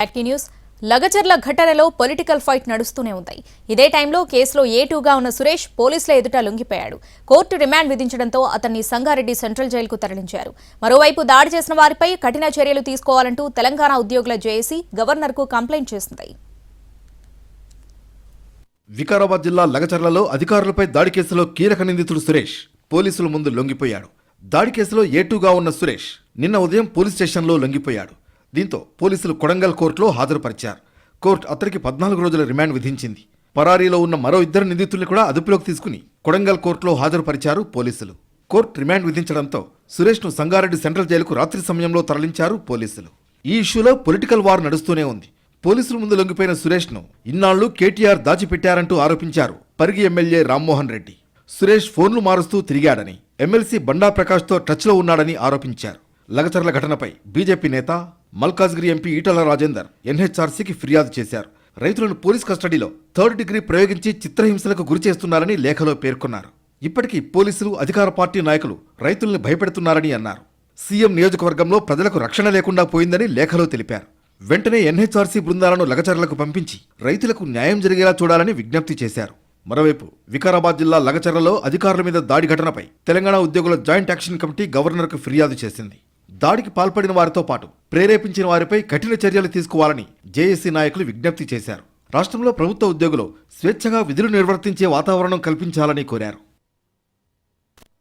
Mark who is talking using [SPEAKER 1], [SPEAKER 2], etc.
[SPEAKER 1] యాక్టి news Lagacharla ఘటనలో political fight నడుస్తూనే ఉంది. ఇదే టైంలో కేసులో A2గా ఉన్న సురేష్ పోలీసుల ఎదుట లొంగిపోయాడు. కోర్టు రిమాండ్ విధించడంతో అతన్ని సంగారెడ్డి సెంట్రల్ జైలుకు తరలించారు. మరోవైపు దాడి చేసిన వారిపై కఠిన చర్యలు తీసుకోవాలంటూ తెలంగాణ ఉద్యోగుల జేఏసీ గవర్నర్కు కంప్లైంట్ చేసింది.
[SPEAKER 2] వికారాబాద్ జిల్లా లగచర్లలో అధికారులపై దాడి కేసులో కీలక నిందితుడు సురేష్ పోలీసుల ముందు లొంగిపోయాడు. దాడి కేసులో A2గా ఉన్న సురేష్ నిన్న ఉదయం పోలీస్ స్టేషన్లో లొంగిపోయాడు. దీంతో పోలీసులు కొడంగల్ కోర్టులో హాజరుపరిచారు. కోర్టు అతనికి 14 రోజుల రిమాండ్ విధించింది. పరారీలో ఉన్న మరో 2 నిందితుల్ని కూడా అదుపులోకి తీసుకుని కొడంగల్ కోర్టులో హాజరుపరిచారు పోలీసులు. కోర్టు రిమాండ్ విధించడంతో సురేష్ను సంగారెడ్డి సెంట్రల్ జైలుకు రాత్రి సమయంలో తరలించారు పోలీసులు. ఈ ఇష్యూలో పొలిటికల్ వార్ నడుస్తూనే ఉంది. పోలీసుల ముందు లొంగిపోయిన సురేష్ను ఇన్నాళ్లు కేటీఆర్ దాచిపెట్టారంటూ ఆరోపించారు పరిగి ఎమ్మెల్యే రామ్మోహన్ రెడ్డి. సురేష్ ఫోన్లు మారుస్తూ తిరిగాడని, ఎమ్మెల్సీ బండా ప్రకాష్తో టచ్లో ఉన్నాడని ఆరోపించారు. లగచర్ల ఘటనపై బీజేపీ నేత మల్కాజ్గిరి ఎంపీ ఈటల రాజేందర్ NHRCకి ఫిర్యాదు చేశారు. రైతులను పోలీస్ కస్టడీలో 3rd డిగ్రీ ప్రయోగించి చిత్రహింసలకు గురి చేస్తున్నారని లేఖలో పేర్కొన్నారు. ఇప్పటికీ పోలీసులు, అధికార పార్టీ నాయకులు రైతుల్ని భయపెడుతున్నారని అన్నారు. సీఎం నియోజకవర్గంలో ప్రజలకు రక్షణ లేకుండా పోయిందని లేఖలో తెలిపారు. వెంటనే NHRC బృందాలను లగచర్లకు పంపించి రైతులకు న్యాయం జరిగేలా చూడాలని విజ్ఞప్తి చేశారు. మరోవైపు వికారాబాద్ జిల్లా లగచర్లలో అధికారుల మీద దాడి ఘటనపై తెలంగాణ ఉద్యోగుల జాయింట్ యాక్షన్ కమిటీ గవర్నర్కు ఫిర్యాదు చేసింది. దాడికి పాల్పడిన వారితో పాటు ప్రేరేపించిన వారిపై కఠిన చర్యలు తీసుకోవాలని జేఏసీ నాయకులు విజ్ఞప్తి చేశారు. రాష్ట్రంలో ప్రభుత్వ ఉద్యోగులు స్వేచ్ఛగా విధులు నిర్వర్తించే వాతావరణం కల్పించాలని కోరారు.